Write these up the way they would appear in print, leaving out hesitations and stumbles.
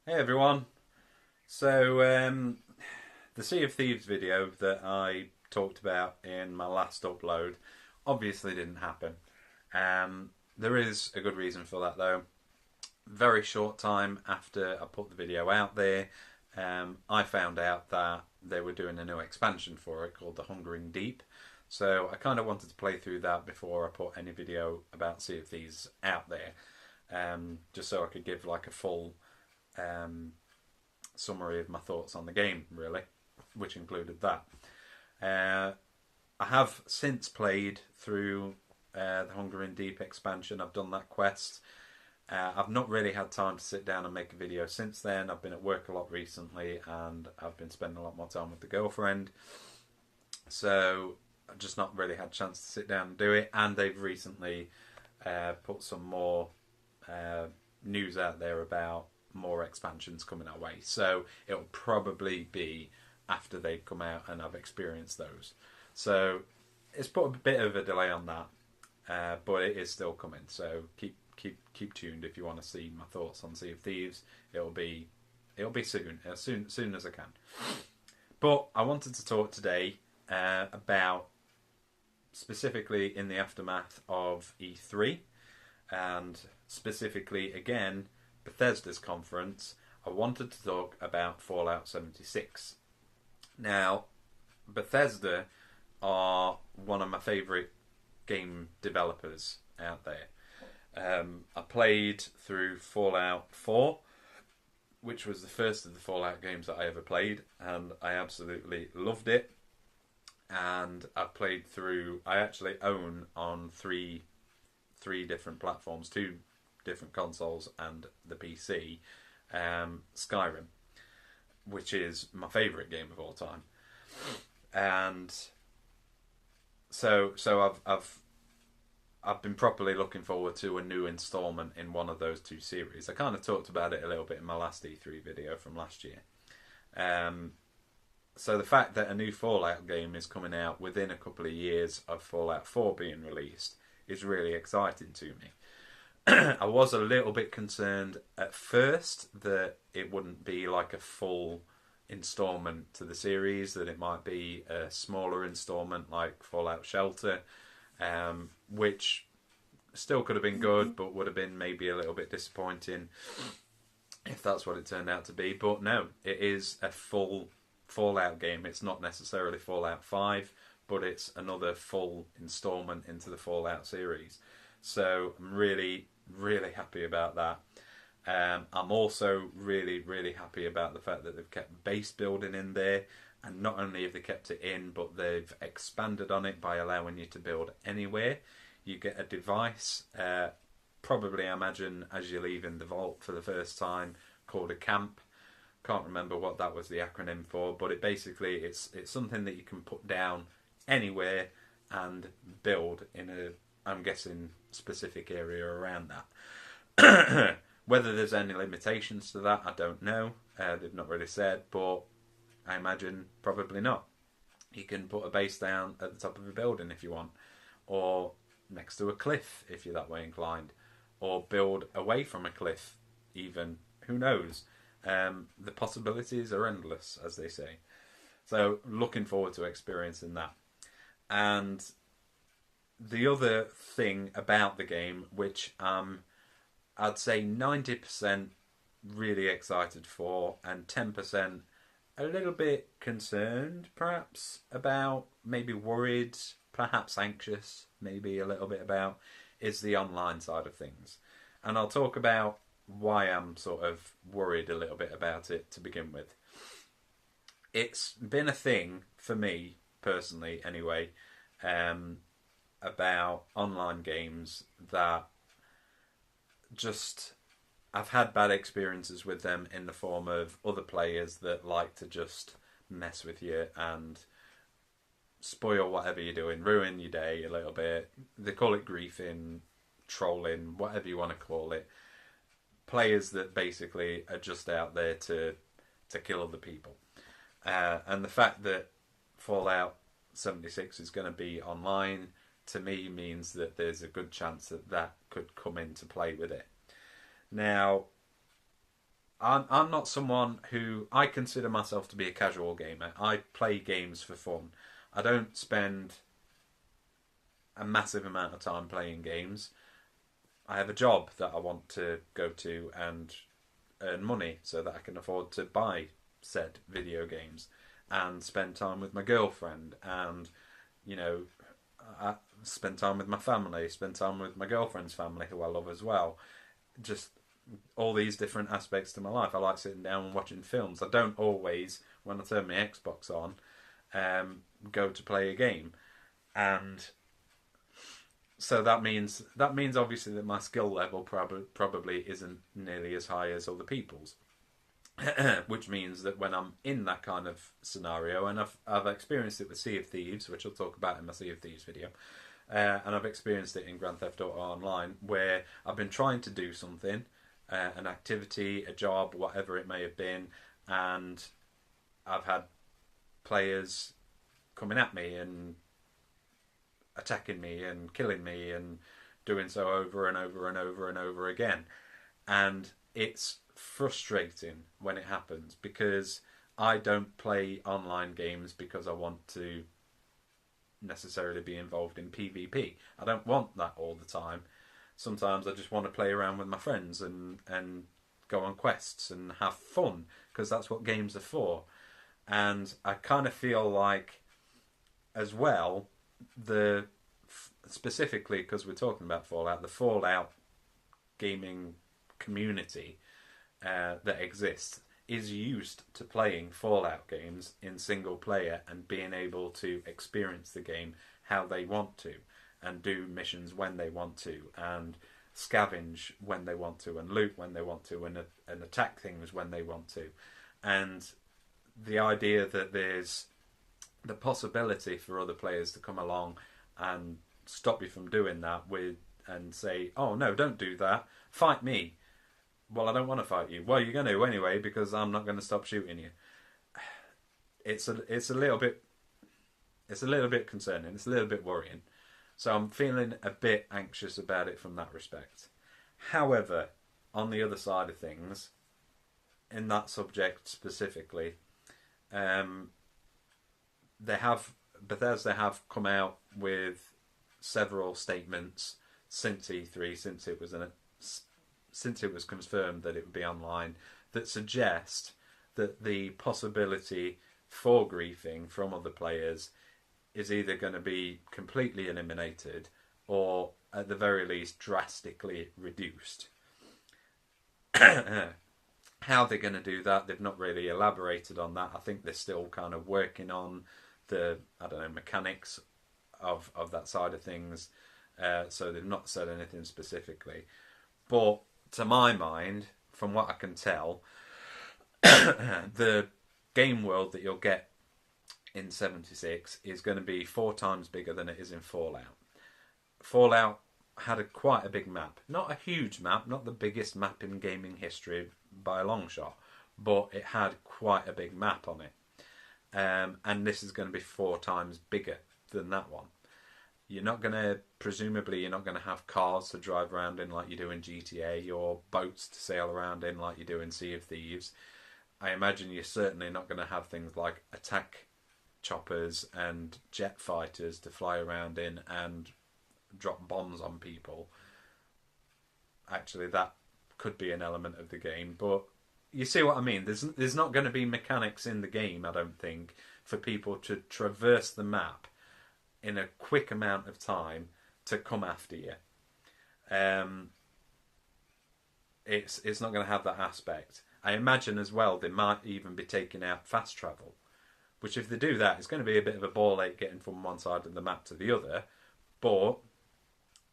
Hey everyone. So the Sea of Thieves video that I talked about in my last upload obviously didn't happen. There is a good reason for that though. Very short time after I put the video out there, I found out that they were doing a new expansion for it called the Hungering Deep. So I kind of wanted to play through that before I put any video about Sea of Thieves out there, just so I could give like a full summary of my thoughts on the game, really, which included that. I have since played through the Hunger in Deep expansion. I've done that quest. I've not really had time to sit down and make a video since then. I've been at work a lot recently and I've been spending a lot more time with the girlfriend. So I've just not really had a chance to sit down and do it. And they've recently put some more news out there about more expansions coming our way. So it'll probably be after they've come out and I've experienced those. So it's put a bit of a delay on that, but it is still coming. So keep tuned if you want to see my thoughts on Sea of Thieves. It'll be soon, as soon as I can. But I wanted to talk today about specifically in the aftermath of E3, and specifically again Bethesda's conference. I wanted to talk about Fallout 76. Now, Bethesda are one of my favourite game developers out there. I played through Fallout 4, which was the first of the Fallout games that I ever played, and I absolutely loved it. And I actually own on three different platforms, two different consoles and the PC, Skyrim, which is my favourite game of all time. And so I've been properly looking forward to a new instalment in one of those two series. I kind of talked about it a little bit in my last E3 video from last year. So the fact that a new Fallout game is coming out within a couple of years of Fallout 4 being released is really exciting to me. I was a little bit concerned at first that it wouldn't be like a full installment to the series, that it might be a smaller installment like Fallout Shelter, which still could have been good, but would have been maybe a little bit disappointing if that's what it turned out to be. But no, it is a full Fallout game. It's not necessarily Fallout 5, but it's another full installment into the Fallout series. So I'm really happy about that. I'm also really happy about the fact that they've kept base building in there, and not only have they kept it in, but they've expanded on it by allowing you to build anywhere. You get a device, probably I imagine as you're leaving the vault for the first time, called a camp. Can't remember what that was the acronym for, but it's something that you can put down anywhere and build in a, I'm guessing, specific area around that. Whether there's any limitations to that, I don't know. They've not really said, but I imagine probably not. You can put a base down at the top of a building if you want, or next to a cliff if you're that way inclined, or build away from a cliff even. Who knows? The possibilities are endless, as they say. So looking forward to experiencing that. And the other thing about the game, which I'd say 90% really excited for, and 10% a little bit concerned, perhaps, about, maybe worried, perhaps anxious, maybe a little bit about, is the online side of things. And I'll talk about why I'm sort of worried a little bit about it to begin with. It's been a thing for me, personally, anyway, about online games that just, I've had bad experiences with them in the form of other players that like to just mess with you and spoil whatever you're doing, ruin your day a little bit. They call it griefing, trolling, whatever you want to call it. Players that basically are just out there to kill other people. And the fact that Fallout 76 is going to be online, to me, means that there's a good chance that that could come into play with it. Now, I'm not someone who I consider myself to be a casual gamer. I play games for fun. I don't spend a massive amount of time playing games. I have a job that I want to go to and earn money so that I can afford to buy said video games and spend time with my girlfriend and, you know, I spend time with my family, spend time with my girlfriend's family who I love as well. Just all these different aspects to my life. I like sitting down and watching films. I don't always, when I turn my Xbox on, go to play a game. And so that means obviously that my skill level probably isn't nearly as high as other people's. Which means that when I'm in that kind of scenario, and I've experienced it with Sea of Thieves, which I'll talk about in my Sea of Thieves video, and I've experienced it in Grand Theft Auto Online, where I've been trying to do something, an activity, a job, whatever it may have been, and I've had players coming at me and attacking me and killing me and doing so over and over and over and over again. And it's frustrating when it happens because I don't play online games because I want to necessarily be involved in PvP. I don't want that all the time. Sometimes I just want to play around with my friends and go on quests and have fun because that's what games are for. And I kind of feel like, as well, specifically because we're talking about Fallout, the Fallout gaming community that exists is used to playing Fallout games in single player and being able to experience the game how they want to and do missions when they want to and scavenge when they want to and loot when they want to and attack things when they want to. And the idea that there's the possibility for other players to come along and stop you from doing that and say, oh no, don't do that, fight me. Well, I don't want to fight you. Well, you're going to anyway because I'm not going to stop shooting you. It's a little bit concerning. It's a little bit worrying. So I'm feeling a bit anxious about it from that respect. However, on the other side of things, in that subject specifically, Bethesda have come out with several statements since E3, since it was confirmed that it would be online, that suggest that the possibility for griefing from other players is either going to be completely eliminated or at the very least drastically reduced. How they're going to do that, they've not really elaborated on that. I think they're still kind of working on the mechanics of that side of things. So they've not said anything specifically. But to my mind, from what I can tell, the game world that you'll get in 76 is going to be 4 times bigger than it is in Fallout. Fallout had quite a big map. Not a huge map, not the biggest map in gaming history by a long shot, but it had quite a big map on it. And this is going to be 4 times bigger than that one. Presumably you're not going to have cars to drive around in like you do in GTA or boats to sail around in like you do in Sea of Thieves. I imagine you're certainly not going to have things like attack choppers and jet fighters to fly around in and drop bombs on people. Actually, that could be an element of the game, but you see what I mean? There's not going to be mechanics in the game, I don't think, for people to traverse the map in a quick amount of time to come after you. It's not going to have that aspect. I imagine as well they might even be taking out fast travel, which if they do that, it's going to be a bit of a ball ache getting from one side of the map to the other. But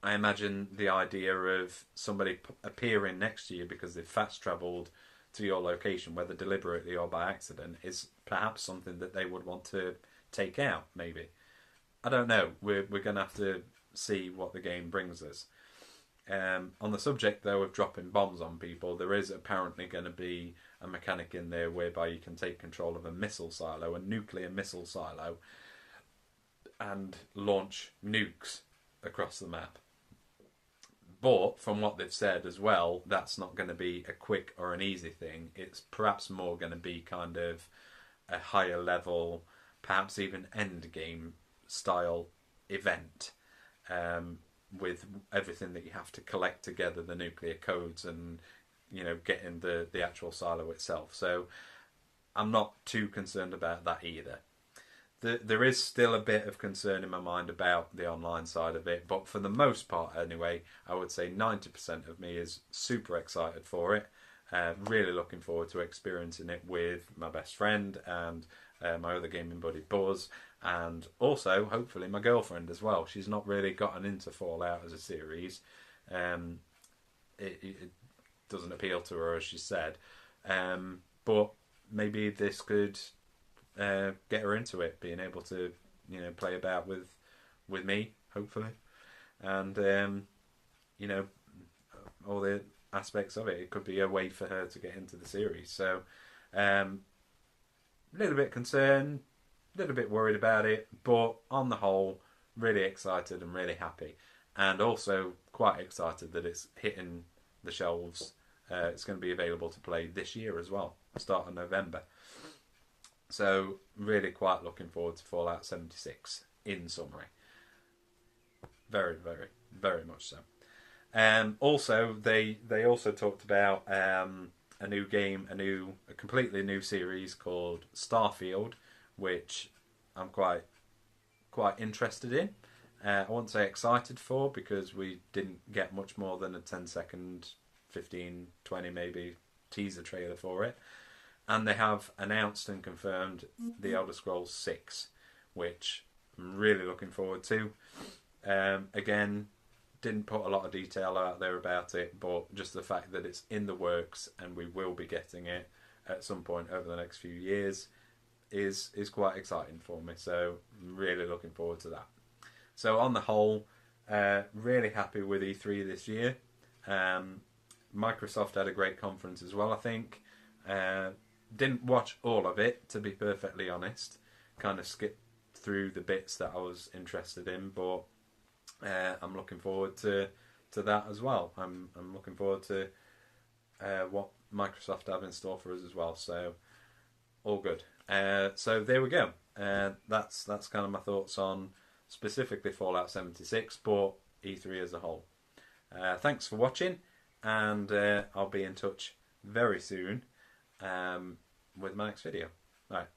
I imagine the idea of somebody appearing next to you because they've fast travelled to your location, whether deliberately or by accident, is perhaps something that they would want to take out, maybe. I don't know. We're going to have to see what the game brings us. On the subject, though, of dropping bombs on people, there is apparently going to be a mechanic in there whereby you can take control of a missile silo, a nuclear missile silo, and launch nukes across the map. But from what they've said as well, that's not going to be a quick or an easy thing. It's perhaps more going to be kind of a higher level, perhaps even end game style event, with everything that you have to collect together, the nuclear codes, and getting the actual silo itself. So I'm not too concerned about that either. There is still a bit of concern in my mind about the online side of it, but for the most part anyway, I would say 90% of me is super excited for it. Really looking forward to experiencing it with my best friend and my other gaming buddy Buzz, and also hopefully my girlfriend as well. She's not really gotten into Fallout as a series. It doesn't appeal to her, as she said, but maybe this could get her into it, being able to play about with me, hopefully, and all the aspects of it. It could be a way for her to get into the series. So a little bit concerned, a little bit worried about it, but on the whole really excited and really happy, and also quite excited that it's hitting the shelves. It's going to be available to play this year as well, start of November. So really quite looking forward to Fallout 76 in summary. Very, very, very much so. Also, they also talked about a new game, a completely new series called Starfield, which I'm quite interested in. I won't say excited for, because we didn't get much more than a 10-second, 15, 20 maybe teaser trailer for it. And they have announced and confirmed The Elder Scrolls 6, which I'm really looking forward to. Again, didn't put a lot of detail out there about it, but just the fact that it's in the works and we will be getting it at some point over the next few years is quite exciting for me. So I'm really looking forward to that. So on the whole, really happy with E3 this year. Microsoft had a great conference as well, I think. Didn't watch all of it, to be perfectly honest. Kind of skipped through the bits that I was interested in, but I'm looking forward to that as well. I'm looking forward to what Microsoft have in store for us as well. So all good. So there we go. That's kind of my thoughts on specifically Fallout 76, but E3 as a whole. Thanks for watching, and I'll be in touch very soon with my next video. Right.